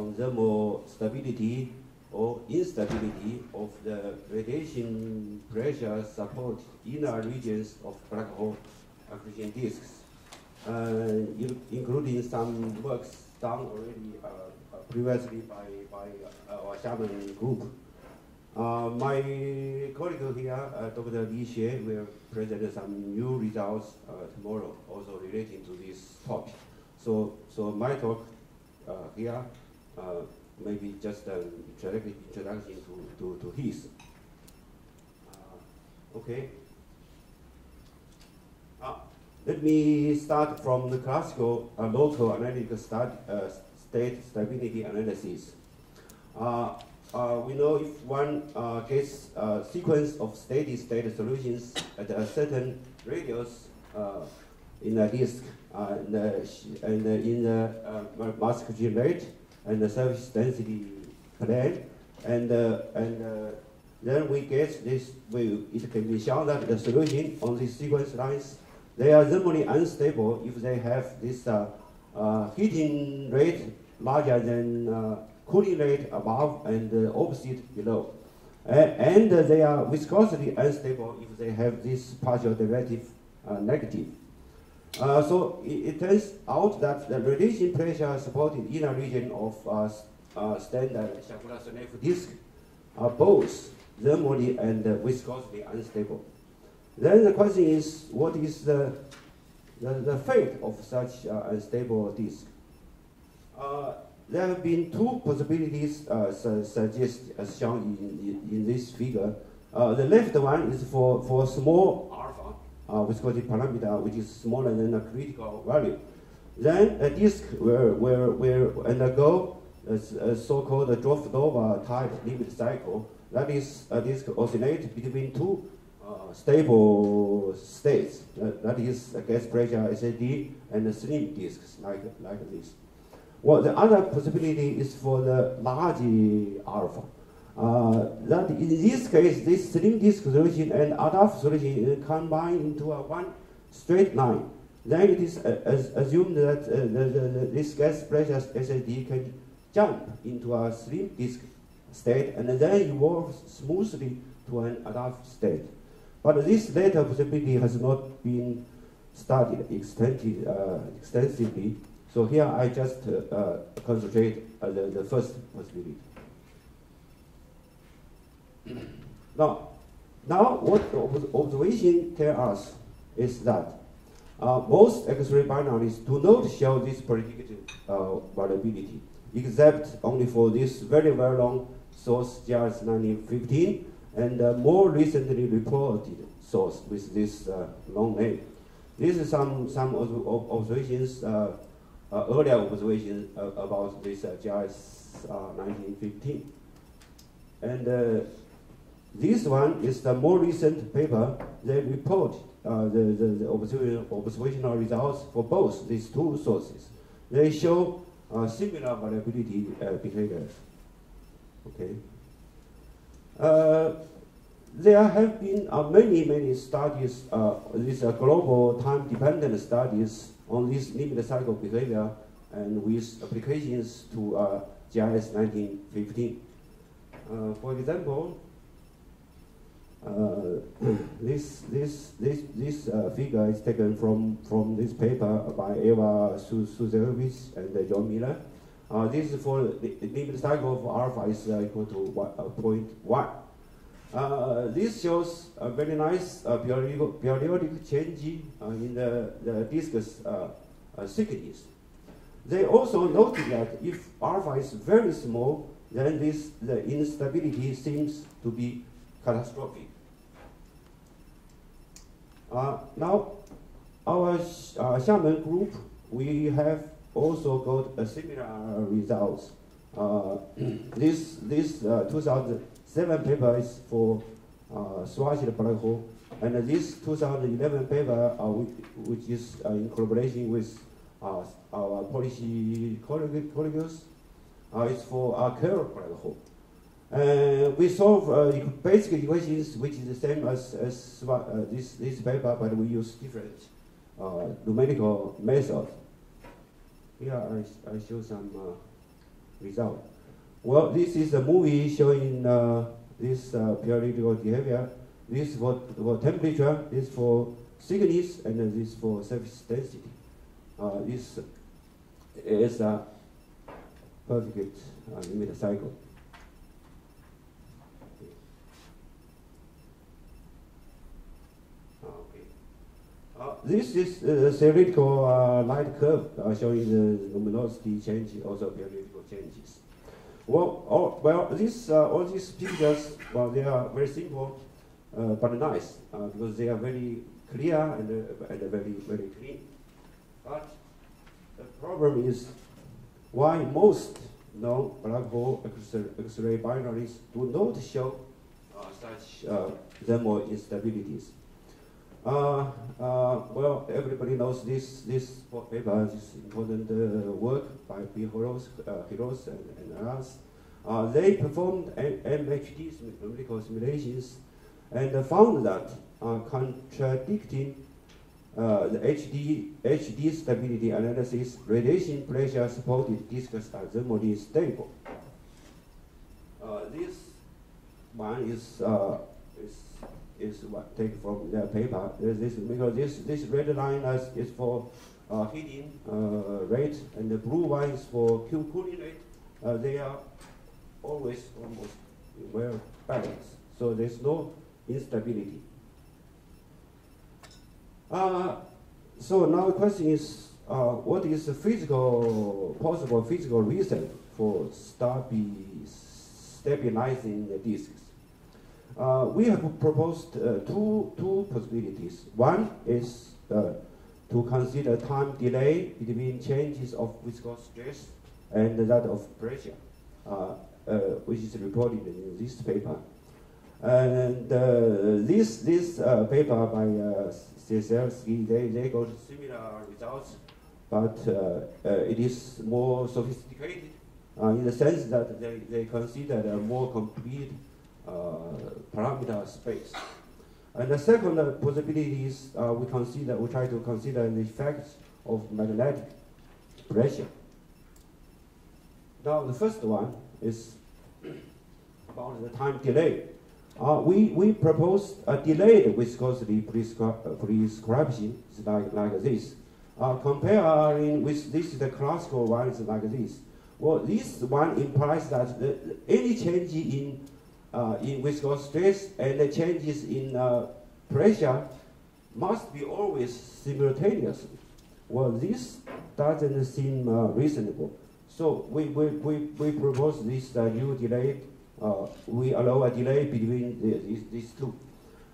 on thermal stability or instability of the radiation pressure support inner regions of black hole accretion disks, including some works done already previously by our Xiamen group. My colleague here, Dr. Li Xie, will present some new results tomorrow, also relating to this topic. So my talk here maybe just an introduction to his. Okay. Let me start from the classical local analytic state stability analysis. We know if one gets a sequence of steady state solutions at a certain radius in a disk and in the mass accretion rate and the surface density plane, and then we get this. It can be shown that the solution on these sequence lines, they are thermally unstable if they have this heating rate larger than cooling rate above and opposite below. And they are viscosity unstable if they have this partial derivative negative. So it turns out that the radiation pressure supported inner region of standard Shapura-Sonev disk are both thermally and viscosity unstable. Then the question is, what is the fate of such unstable disk? There have been two possibilities suggested as shown in this figure. The left one is for small alpha viscosity parameter, which is smaller than a critical value. Then a disk will undergo a so-called Drofdova type limit cycle. That is, a disk oscillates between two stable states. That is a gas pressure SAD and slim disks like this. Well, the other possibility is for the large alpha. That in this case, this slim disk solution and RF solution combine into one straight line. Then it is assumed that this gas pressure SAD can jump into a slim disk state and then evolve smoothly to an RF state. But this later possibility has not been studied extensively. So here I just concentrate the first possibility. Now what the observation tells us is that most X-ray binaries do not show this predicted variability, except only for this very long source GRS 1915 and more recently reported source with this long name. This is some observations, earlier observations about this GRS 1915. And this one is the more recent paper. They report the observational results for both these two sources. They show similar variability behaviors. Okay. There have been many studies, these global time-dependent studies on this limit cycle behavior and with applications to GRS 1915. For example, this figure is taken from this paper by Eva Suzerowicz and John Miller. This is for the limit cycle of alpha is equal to 0.1. This shows a very nice periodic change in the disk's thickness. They also noted that if alpha is very small, then the instability seems to be catastrophic. Now, our Xiamen group, we have also got a similar results. This 2007 paper is for swatched black hole, and this 2011 paper, which is in collaboration with our policy colleagues, is for a curved black hole. We solve basic equations, which is the same as this paper, but we use different numerical methods. Here I show some result. Well, this is a movie showing this periodical behavior. This for temperature, this for thickness, and this for surface density. This is a perfect limit cycle. This is a theoretical light curve showing the luminosity change, also periodical changes. Well, all these pictures, well, they are very simple but nice because they are very clear and very clean. But the problem is why most known black hole X-ray binaries do not show such thermal instabilities. Well, everybody knows this paper, this important work by B. Heroes and others. They performed MHD numerical simulations and found that contradicting the HD stability analysis, radiation pressure supported disks are thermally stable. This one is what taken from their paper. Because this red line is for heating rate, and the blue one is for cooling rate. They are always almost well balanced, so there's no instability. So now the question is, what is the possible physical reason for stabilizing the disks? We have proposed two possibilities. One is to consider time delay between changes of viscous stress and that of pressure, which is reported in this paper. And this paper by Ciesielski, they got similar results, but it is more sophisticated in the sense that they considered a more complete parameter space. And the second possibility is we try to consider the effects of magnetic pressure. Now the first one is about the time delay. We propose a delayed viscosity prescription like this. Comparing with this, the classical one is like this. Well, this one implies that any change in viscous stress and the changes in pressure must be always simultaneous. Well, this doesn't seem reasonable. So we propose this new delay. We allow a delay between these two.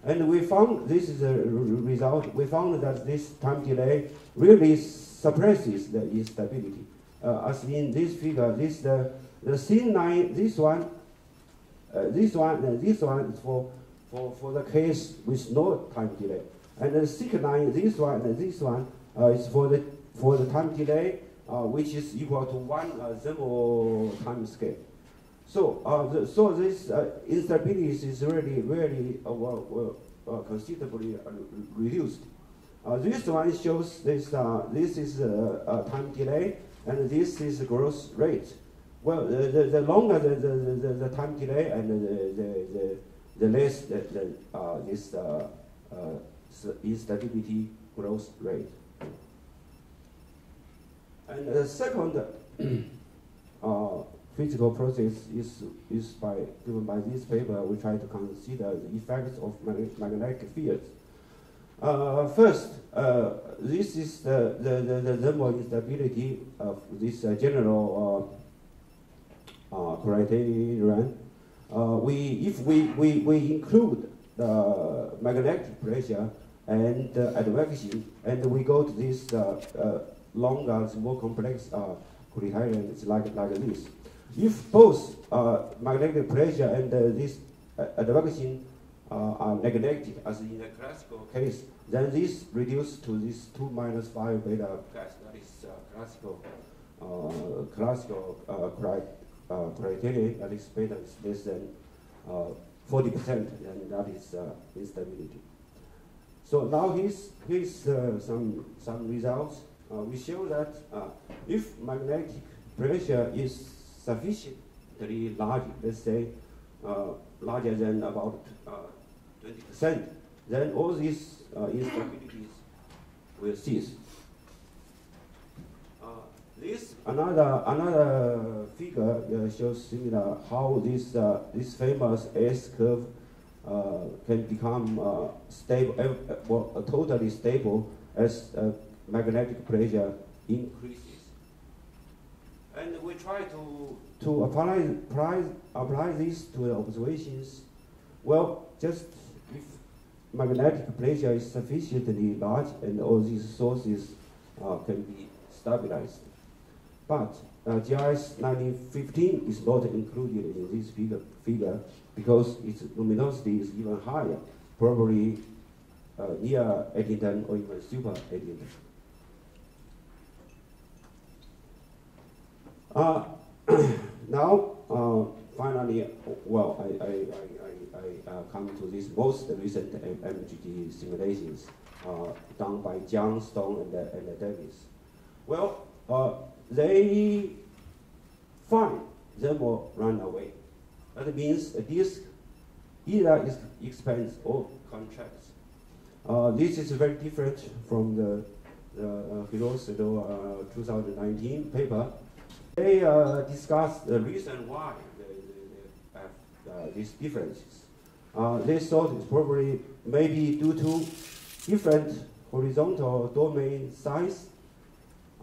And we found, this is a result, we found that this time delay really suppresses the instability. As in this figure, the thin line, this one is for the case with no time delay. And the thick line, this one is for the time delay, which is equal to 1 thermal time scale. So this instability is really considerably reduced. This one shows this is time delay, and this is growth rate. Well, the longer the time delay, and the less this instability growth rate. And the second physical process is given by this paper. We try to consider the effects of magnetic fields. First, this is the thermal instability of this general criterion. If we include the magnetic pressure and advection, and we go to this longer, more complex criterion, it's like this. If both magnetic pressure and this advection are neglected, as in the classical case, then this reduces to this 2 minus 5 beta gas. That is classical criterion. That is beta is less than 40%, and that is instability. So now here's some results. We show that if magnetic pressure is sufficiently large, let's say larger than about 20%, then all these instabilities will cease. This another figure shows similar how this famous S curve can become stable, totally stable as magnetic pressure increases. And we try to apply this to the observations. Well, just if magnetic pressure is sufficiently large and all these sources can be stabilized. But GRS 1915 is not included in this figure because its luminosity is even higher, probably near Eddington or even super Eddington. Now, finally, well, I come to these most recent MGG simulations done by John, Stone, and Davis. Well, they find them will run away. That means a disk either expands or contracts. This is very different from the Hirosedo 2019 paper. They discuss the reason why they have these differences. They thought it's probably maybe due to different horizontal domain size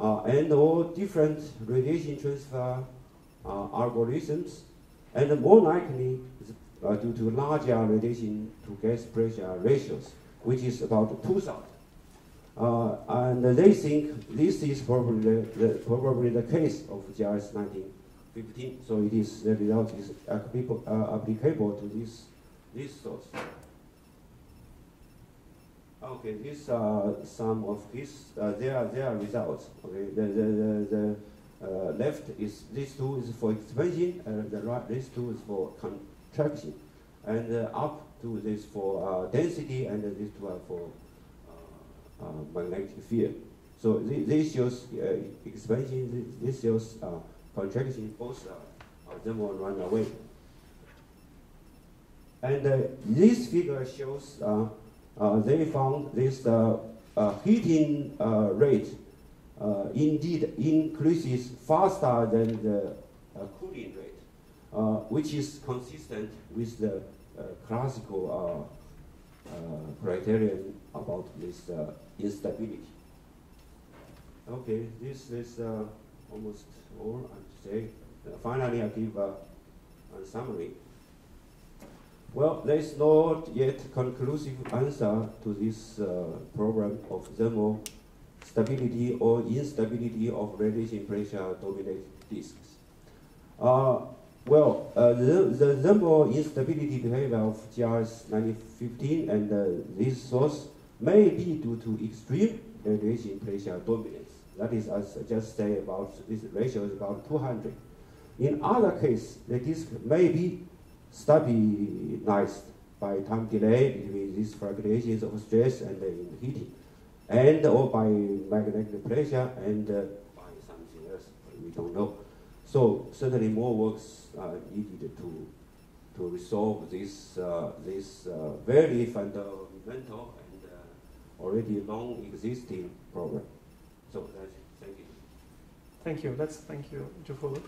and or different radiation transfer algorithms, and more likely due to larger radiation to gas pressure ratios, which is about 2,000. And they think this is probably the case of GRS 1915. So it is the result is applicable to this source. Okay, these are some of their results. Okay, the left is this two is for expansion, and the right this two is for contraction, and up to this for density, and these two are for magnetic field. So this shows expansion. This shows contraction. Both them will run away. And this figure shows they found this heating rate indeed increases faster than the cooling rate, which is consistent with the classical criterion about this instability. Okay, this is almost all I have to say. Finally, I give a summary. Well, there is not yet conclusive answer to this problem of thermal stability or instability of radiation pressure dominated disks. Well, the thermal instability behavior of GRS 1915 and this source may be due to extreme radiation pressure dominance. That is, as I just say, about this ratio is about 200. In other cases, the disk may be stabilized by time delay between these fluctuations of stress and heating, and or by magnetic pressure and by something else we don't know. So certainly more works are needed to resolve this very fundamental and already long existing problem. So that's thank you. Thank you. Thank you, Jufu.